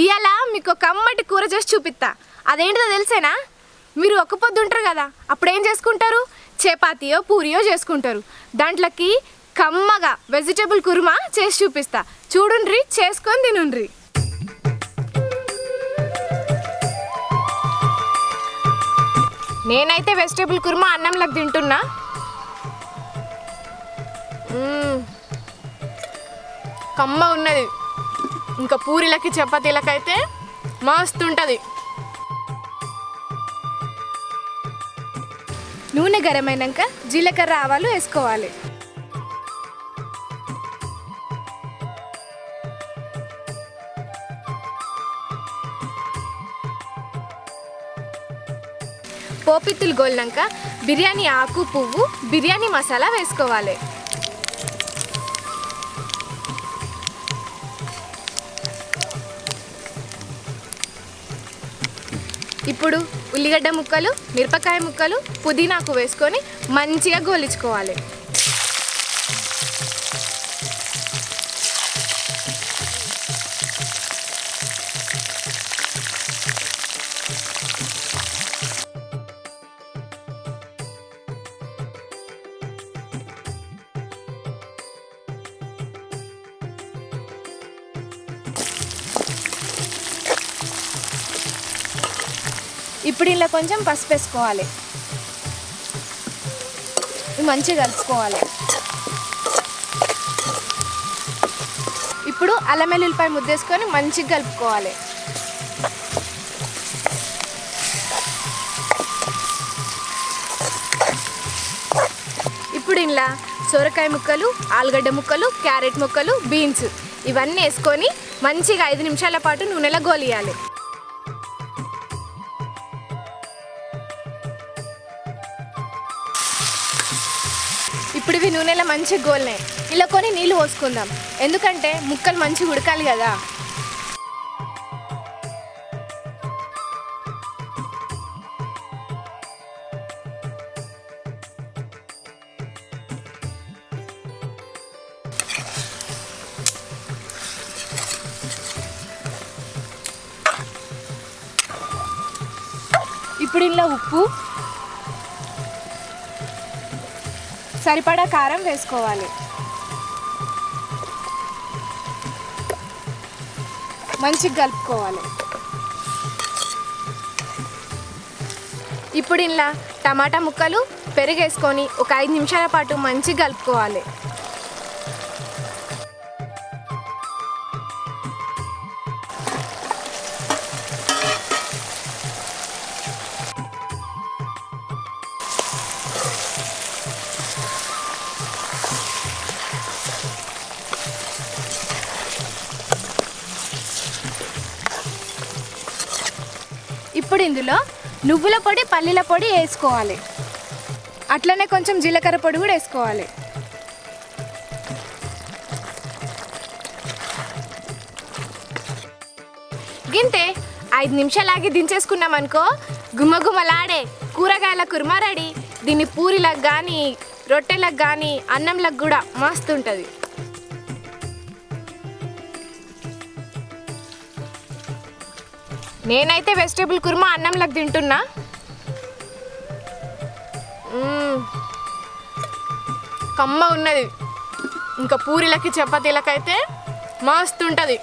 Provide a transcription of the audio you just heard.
ఇవాళ మీకు ఒక కమ్మటి కూర చేసి చూపిస్తా. అదేంటిదో తెలిసేనా? మీరు ఒక్క పొద్దు ఉంటారు కదా, అప్పుడు ఏం చేసుకుంటారు? చపాతీయో పూరియో చేసుకుంటారు. దాంట్లోకి కమ్మగా వెజిటేబుల్ కుర్మా చేసి చూపిస్తా. చూడుండ్రి, చేసుకొని తినుండ్రి. నేనైతే వెజిటేబుల్ కుర్మా అన్నంలోకి తింటున్నా. కమ్మ ఉన్నది. ఇంకా పూరీలకి చపాతీలకైతే మస్తు ఉంటుంది. నూనె గరమైనాక జీలకర్ర ఆవాలు వేసుకోవాలి. పోపిత్తులు గోలినాక బిర్యానీ ఆకు, పువ్వు, బిర్యానీ మసాలా వేసుకోవాలి. ఇప్పుడు ఉల్లిగడ్డ ముక్కలు, మిరపకాయ ముక్కలు, పుదీనాకు వేసుకొని మంచిగా గోలించుకోవాలి. ఇప్పుడు ఇలా కొంచెం పసుపు వేసుకోవాలి. మంచిగా కలుపుకోవాలి. ఇప్పుడు అల్లం వెల్లుల్లిపాయ ముద్దేసుకొని మంచిగా కలుపుకోవాలి. ఇప్పుడు ఇలా సొరకాయ ముక్కలు, ఆలుగడ్డ ముక్కలు, క్యారెట్ ముక్కలు, బీన్స్ ఇవన్నీ వేసుకొని మంచిగా 5 నిమిషాల పాటు నూనెలో గోలియాలి. ఇప్పుడు ఇవి నూనెలో మంచిగా గోలినాయి. ఇలా కొన్ని నీళ్ళు పోసుకుందాం, ఎందుకంటే ముక్కలు మంచిగా ఉడకాలి కదా. ఇప్పుడు ఇలా ఉప్పు, సరిపడా కారం వేసుకోవాలి. మంచిగా కలుపుకోవాలి. ఇప్పుడు ఇలా టమాటా ముక్కలు, పెరుగు వేసుకొని ఒక 5 నిమిషాల పాటు మంచిగా కలుపుకోవాలి. ఇప్పుడు ఇందులో నువ్వుల పొడి, పల్లీల పొడి వేసుకోవాలి. అట్లనే కొంచెం జీలకర్ర పొడి కూడా వేసుకోవాలి. గింతే 5 నిమిషాలు ఆగి దించేసుకున్నాం అనుకో, గుమ్మగుమ్మలాడే కూరగాయల కుర్మా రెడీ. దీన్ని పూరీలకు కానీ, రొట్టెలకు కానీ, అన్నంలకు కూడా మస్తు ఉంటుంది. నేనైతే వెజిటేబుల్ కుర్మా అన్నంలోకి తింటున్నా. కమ్మ ఉన్నది. ఇంకా పూరీలకి చపాతీలకైతే మస్తు ఉంటుంది.